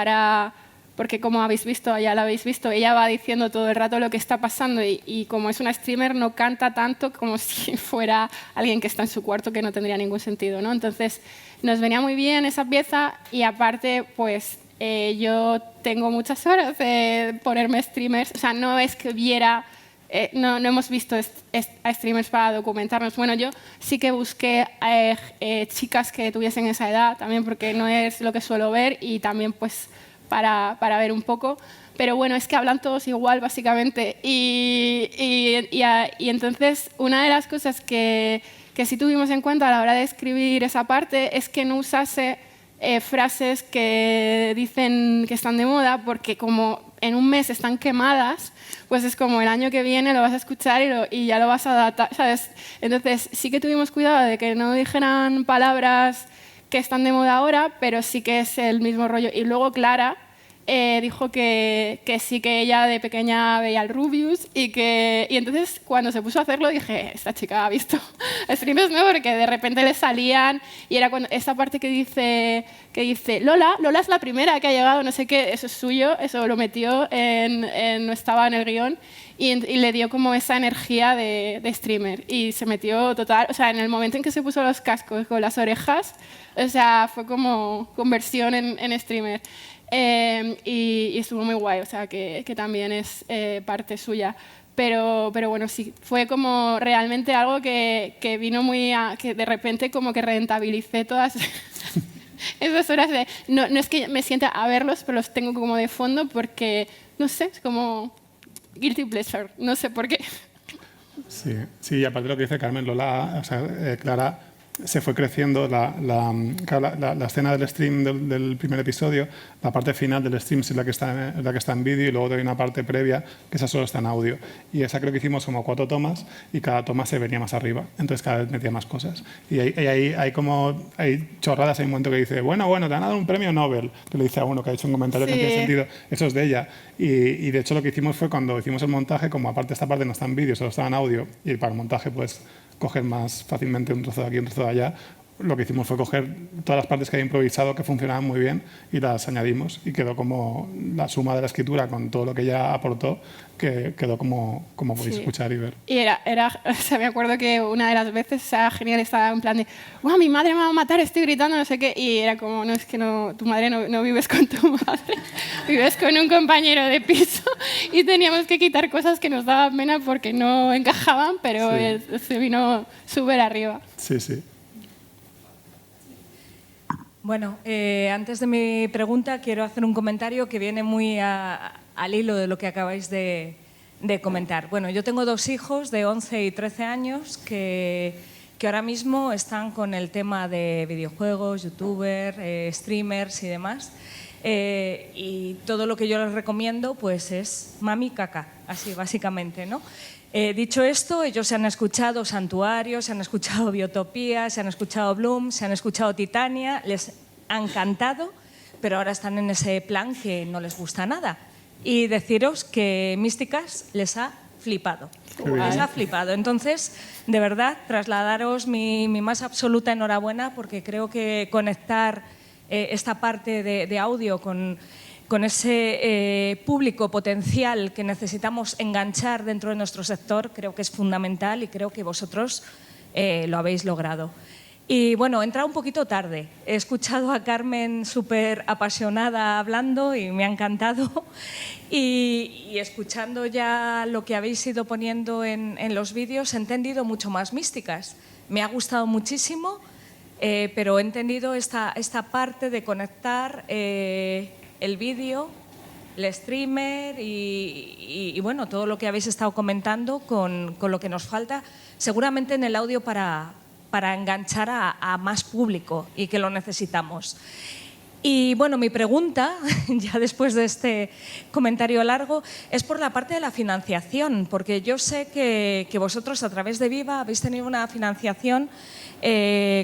porque como habéis visto, ya lo habéis visto, ella va diciendo todo el rato lo que está pasando y como es una streamer no canta tanto como si fuera alguien que está en su cuarto, que no tendría ningún sentido, ¿no? Entonces nos venía muy bien esa pieza y aparte pues yo tengo muchas horas de ponerme streamers, o sea, no es que viera... no hemos visto a streamers para documentarnos. Bueno, yo sí que busqué chicas que tuviesen esa edad, también porque no es lo que suelo ver y también pues para ver un poco. Pero bueno, es que hablan todos igual, básicamente. Y entonces, una de las cosas que sí tuvimos en cuenta a la hora de escribir esa parte es que no usase frases que dicen que están de moda, porque como en un mes están quemadas, pues es como el año que viene lo vas a escuchar y ya lo vas a adaptar, ¿sabes? Entonces sí que tuvimos cuidado de que no dijeran palabras que están de moda ahora, pero sí que es el mismo rollo. Y luego Clara dijo que sí, que ella de pequeña veía el Rubius y entonces cuando se puso a hacerlo dije, esta chica ha visto streamers, ¿no? Porque de repente le salían y era cuando esta parte que dice Lola es la primera que ha llegado, no sé qué, eso es suyo, eso lo metió, no estaba en el guión y le dio como esa energía de streamer y se metió total, o sea, en el momento en que se puso los cascos con las orejas, o sea, fue como conversión en streamer. Y estuvo muy guay, o sea, que también es parte suya. Pero bueno, sí, fue como realmente algo que vino que de repente como que rentabilicé todas esas horas de... No es que me sienta a verlos, pero los tengo como de fondo porque, no sé, es como guilty pleasure, no sé por qué. Sí, aparte de lo que dice Carmen, Lola, o sea, Clara se fue creciendo la escena del stream del primer episodio. La parte final del stream es la que está en vídeo, y luego hay una parte previa que esa solo está en audio. Y esa creo que hicimos como 4 tomas, y cada toma se venía más arriba. Entonces cada vez metía más cosas. Y ahí hay chorradas. Hay un momento que dice, bueno, te van a dar un premio Nobel. Que le dice a uno que ha hecho un comentario que no tiene sentido. Eso es de ella. Y de hecho lo que hicimos fue, cuando hicimos el montaje, como aparte esta parte no está en vídeo, solo estaba en audio, y para el montaje pues coger más fácilmente un trozo de aquí, un trozo de allá, lo que hicimos fue coger todas las partes que había improvisado que funcionaban muy bien y las añadimos, y quedó como la suma de la escritura con todo lo que ella aportó, que quedó como podéis escuchar y ver. Y o sea, me acuerdo que una de las veces, o sea, genial, estaba en plan de, ¡guau, mi madre me va a matar, estoy gritando, no sé qué! Y era como, no, es que no, tu madre no vives con tu madre, vives con un compañero de piso, y teníamos que quitar cosas que nos daban pena porque no encajaban, pero se vino súper arriba. Sí, sí. Bueno, antes de mi pregunta quiero hacer un comentario que viene muy al hilo de lo que acabáis de comentar. Bueno, yo tengo 2 hijos de 11 y 13 años que ahora mismo están con el tema de videojuegos, youtubers, streamers y demás. Y todo lo que yo les recomiendo pues es mami caca, así básicamente, ¿no? Dicho esto, ellos se han escuchado Santuario, se han escuchado Biotopía, se han escuchado Bloom, se han escuchado Titania, les ha encantado, pero ahora están en ese plan que no les gusta nada. Y deciros que Místicas les ha flipado. Les ha flipado. Entonces, de verdad, trasladaros mi más absoluta enhorabuena, porque creo que conectar esta parte de audio con ese público potencial que necesitamos enganchar dentro de nuestro sector, creo que es fundamental, y creo que vosotros lo habéis logrado. Y bueno, he entrado un poquito tarde. He escuchado a Carmen súper apasionada hablando y me ha encantado. Y escuchando ya lo que habéis ido poniendo en los vídeos, he entendido mucho más Místicas. Me ha gustado muchísimo, pero he entendido esta parte de conectar el vídeo, el streamer y bueno, todo lo que habéis estado comentando con lo que nos falta, seguramente en el audio para enganchar a más público, y que lo necesitamos. Y bueno, mi pregunta, ya después de este comentario largo, es por la parte de la financiación, porque yo sé que vosotros a través de Viva habéis tenido una financiación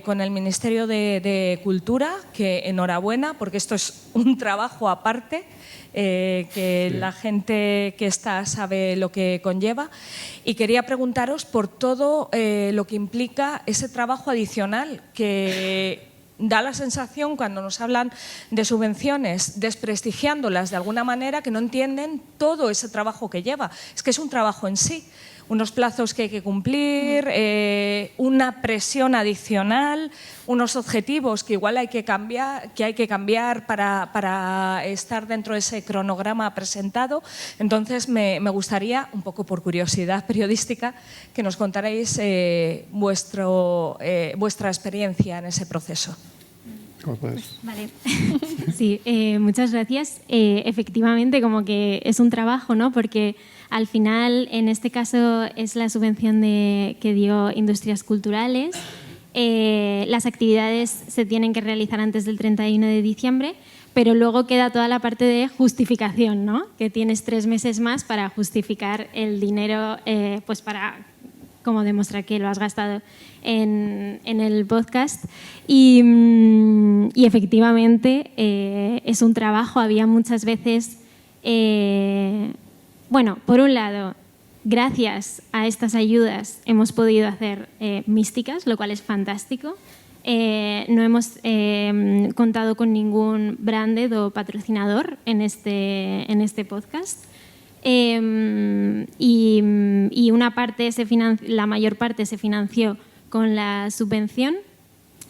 con el Ministerio de Cultura, que enhorabuena, porque esto es un trabajo aparte, que la gente que está sabe lo que conlleva. Y quería preguntaros por todo lo que implica ese trabajo adicional, que da la sensación, cuando nos hablan de subvenciones, desprestigiándolas de alguna manera, que no entienden todo ese trabajo que lleva. Es que es un trabajo en sí. Unos plazos que hay que cumplir, una presión adicional, unos objetivos que igual hay que cambiar para estar dentro de ese cronograma presentado. Entonces, me gustaría, un poco por curiosidad periodística, que nos contarais vuestra experiencia en ese proceso. ¿Cómo puedes? Vale. Sí, muchas gracias. Efectivamente, como que es un trabajo, ¿no? Porque al final, en este caso, es la subvención que dio Industrias Culturales. Las actividades se tienen que realizar antes del 31 de diciembre, pero luego queda toda la parte de justificación, ¿no? Que tienes 3 meses más para justificar el dinero, pues para como demostrar que lo has gastado en el podcast. Y efectivamente es un trabajo. Había muchas veces, bueno, por un lado, gracias a estas ayudas hemos podido hacer Místicas, lo cual es fantástico. No hemos contado con ningún branded o patrocinador en este podcast. Y una parte la mayor parte se financió con la subvención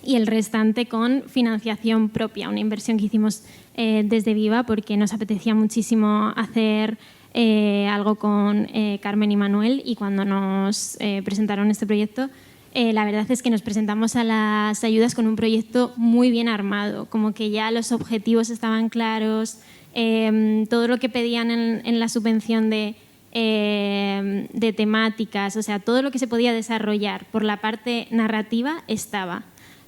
y el restante con financiación propia, una inversión que hicimos desde Viva porque nos apetecía muchísimo hacer algo con Carmen y Manuel, y cuando nos presentaron este proyecto, la verdad es que nos presentamos a las ayudas con un proyecto muy bien armado, como que ya los objetivos estaban claros. Todo lo que pedían en la subvención de temáticas, o sea, todo lo que se podía desarrollar por la parte narrativa estaba.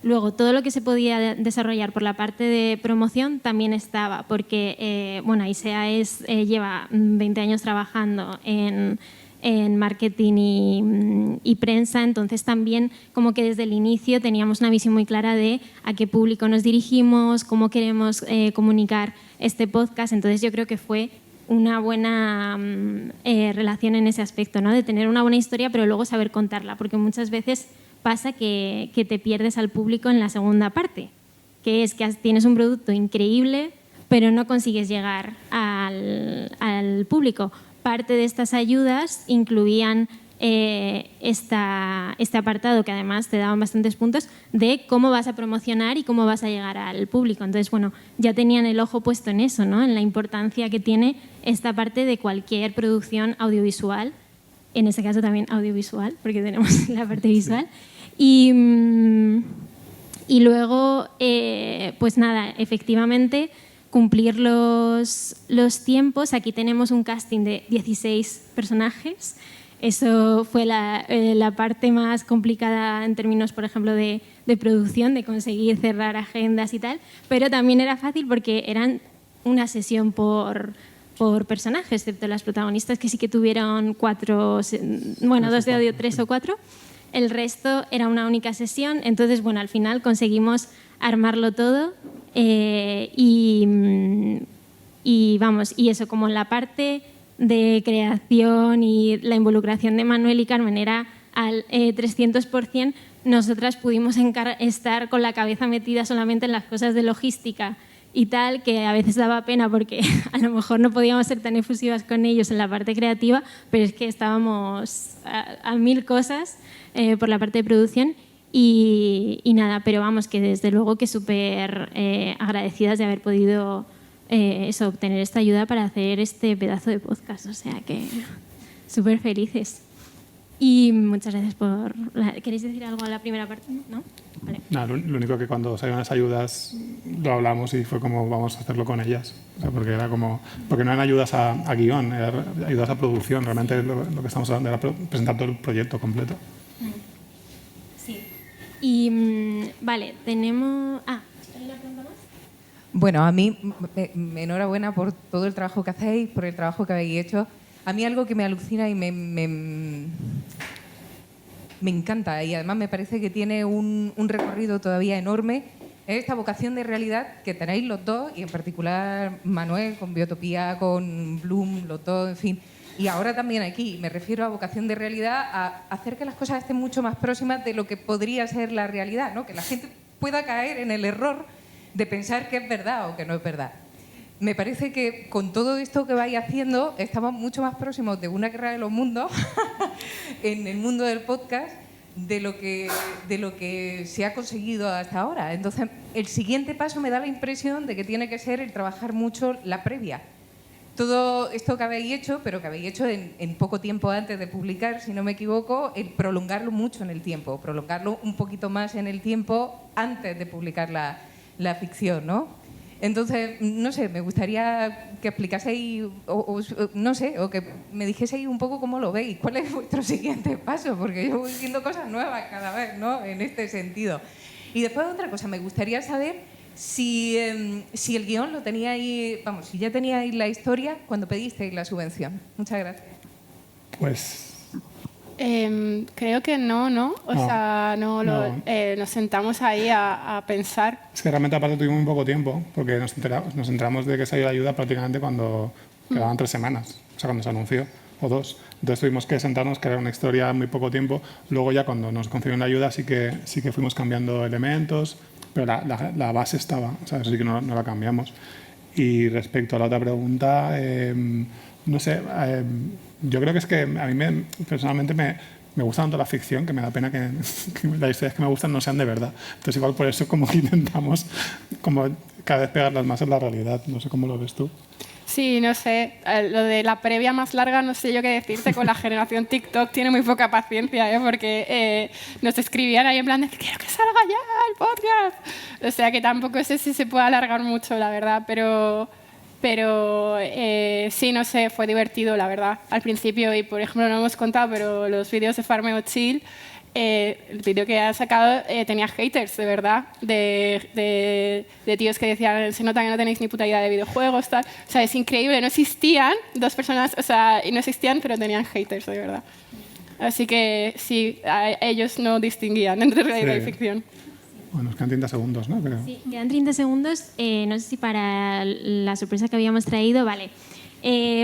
Luego, todo lo que se podía desarrollar por la parte de promoción también estaba, porque ISEA lleva 20 años trabajando en marketing y prensa, entonces también como que desde el inicio teníamos una visión muy clara de a qué público nos dirigimos, cómo queremos comunicar este podcast, entonces yo creo que fue una buena relación en ese aspecto, ¿no? De tener una buena historia pero luego saber contarla, porque muchas veces pasa que te pierdes al público en la segunda parte, que es que tienes un producto increíble pero no consigues llegar al público. Parte de estas ayudas incluían este apartado, que además te daban bastantes puntos, de cómo vas a promocionar y cómo vas a llegar al público. Entonces, ya tenían el ojo puesto en eso, ¿no? En la importancia que tiene esta parte de cualquier producción audiovisual, en este caso también audiovisual, porque tenemos la parte visual. Y luego, efectivamente, cumplir los tiempos. Aquí tenemos un casting de 16 personajes. Eso fue la parte más complicada en términos, por ejemplo, de producción, de conseguir cerrar agendas y tal, pero también era fácil porque eran una sesión por personaje, excepto las protagonistas, que sí que tuvieron 4, 2 de audio, 3 o 4. El resto era una única sesión, entonces, al final conseguimos armarlo todo. Y eso, como la parte de creación y la involucración de Manuel y Carmen era al 300%, nosotras pudimos estar con la cabeza metida solamente en las cosas de logística y tal, que a veces daba pena porque a lo mejor no podíamos ser tan efusivas con ellos en la parte creativa, pero es que estábamos a 1000 cosas por la parte de producción. Y nada, pero que desde luego que súper agradecidas de haber podido obtener esta ayuda para hacer este pedazo de podcast, o sea que súper felices. Y muchas gracias por... ¿Queréis decir algo a la primera parte? ¿No? Vale. Nada, lo único que cuando salieron las ayudas lo hablamos y fue como vamos a hacerlo con ellas, o sea, porque no eran ayudas a guión, eran ayudas a producción, realmente lo que estamos hablando era presentar todo el proyecto completo. Sí. Y tenemos... ¿hay una pregunta más? Bueno, a mí, enhorabuena por todo el trabajo que hacéis, por el trabajo que habéis hecho. A mí algo que me alucina y me encanta, y además me parece que tiene un recorrido todavía enorme, es esta vocación de realidad que tenéis los dos, y en particular Manuel con Biotopía, con Bloom, los dos, en fin. Y ahora también aquí, me refiero a vocación de realidad, a hacer que las cosas estén mucho más próximas de lo que podría ser la realidad, ¿no? Que la gente pueda caer en el error de pensar que es verdad o que no es verdad. Me parece que con todo esto que vais haciendo estamos mucho más próximos de una guerra de los mundos en el mundo del podcast de lo que se ha conseguido hasta ahora. Entonces, el siguiente paso me da la impresión de que tiene que ser el trabajar mucho la previa. Todo esto que habéis hecho, pero que habéis hecho en poco tiempo antes de publicar, si no me equivoco, el prolongarlo mucho en el tiempo, prolongarlo un poquito más en el tiempo antes de publicar la ficción, ¿no? Entonces, no sé, me gustaría que explicaseis, o que me dijeseis un poco cómo lo veis, cuál es vuestro siguiente paso, porque yo voy viendo cosas nuevas cada vez, ¿no? En este sentido. Y después otra cosa, me gustaría saber si el guión lo teníais, si ya teníais la historia cuando pedisteis la subvención. Muchas gracias. Pues... creo que no. Nos sentamos ahí a pensar. Es que realmente aparte tuvimos muy poco tiempo, porque nos enteramos de que salió la ayuda prácticamente cuando quedaban 3 semanas, o sea, cuando se anunció, o 2. Entonces tuvimos que sentarnos, crear una historia en muy poco tiempo. Luego ya cuando nos concedieron la ayuda sí que fuimos cambiando elementos, pero la base estaba, o sea, eso sí que no la cambiamos. Y respecto a la otra pregunta, no sé, yo creo que es que a mí personalmente me gusta tanto la ficción que me da pena que las historias que me gustan no sean de verdad. Entonces igual por eso como que intentamos como cada vez pegarlas más en la realidad. No sé cómo lo ves tú. Sí, no sé, lo de la previa más larga no sé yo qué decirte, con la generación TikTok tiene muy poca paciencia, porque nos escribían ahí en plan de que quiero que salga ya el podcast. O sea que tampoco sé si se puede alargar mucho, la verdad, pero sí, no sé, fue divertido, la verdad, al principio. Y, por ejemplo, no hemos contado, pero los vídeos de Farmeo Chill el vídeo que ha sacado tenía haters, de verdad, de tíos que decían, se nota que no tenéis ni puta idea de videojuegos, tal. O sea, es increíble, no existían dos personas, o sea, no existían, pero tenían haters, de verdad. Así que sí, ellos no distinguían entre realidad y ficción. Bueno, nos quedan 30 segundos, ¿no? Pero... Sí, quedan 30 segundos. No sé si para la sorpresa que habíamos traído, vale.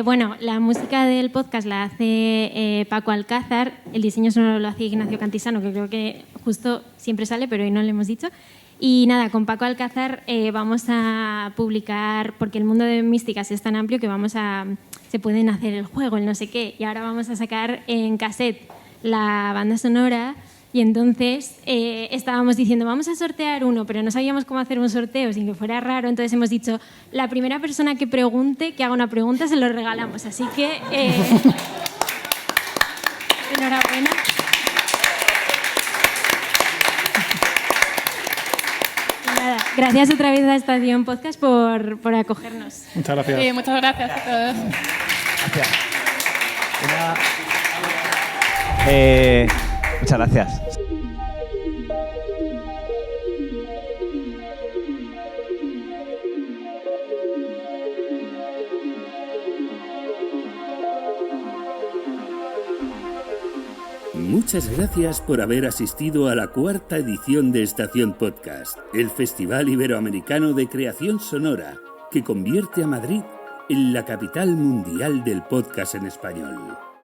Bueno, la música del podcast la hace Paco Alcázar, el diseño sonoro lo hace Ignacio Cantisano, que creo que justo siempre sale, pero hoy no lo hemos dicho. Y nada, con Paco Alcázar vamos a publicar, porque el mundo de Místicas es tan amplio que se pueden hacer el juego, el no sé qué, y ahora vamos a sacar en cassette la banda sonora. Y entonces estábamos diciendo, vamos a sortear uno, pero no sabíamos cómo hacer un sorteo sin que fuera raro. Entonces hemos dicho, la primera persona que pregunte, que haga una pregunta, se lo regalamos. Así que, enhorabuena. Y nada, gracias otra vez a Estación Podcast por acogernos. Muchas gracias. Sí, muchas gracias a todos. Gracias. Muchas gracias. Muchas gracias por haber asistido a la 4ª edición de Estación Podcast, el Festival Iberoamericano de Creación Sonora, que convierte a Madrid en la capital mundial del podcast en español.